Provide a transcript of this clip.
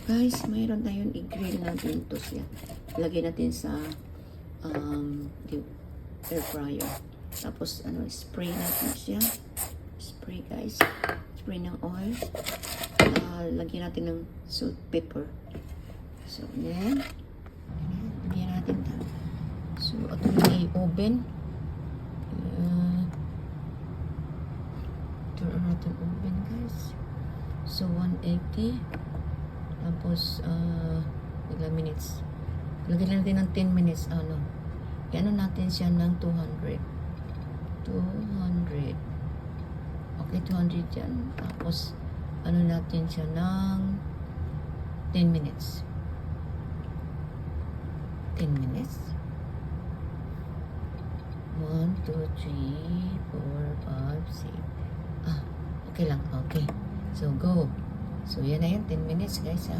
Guys, mayroon tayong i-grill natin to siya. Lagay natin sa air fryer. Tapos, spray natin siya. Spray, guys. Spray ng oil. Lagyan natin ng salt, pepper. So, then, lagyan natin ito. So, ito may oven. Turn on natin oven, guys. So, 180. Tapos, ilang minutes. Lagyan natin ng 10 minutes. Ano natin siya ng 200. 200. Okay, 200 yan. Tapos, natin siya ng 10 minutes. 10 minutes. 1, 2, 3, 4, 5, 6. Okay lang. Okay. So, go. So, yan na yan. 10 minutes, guys,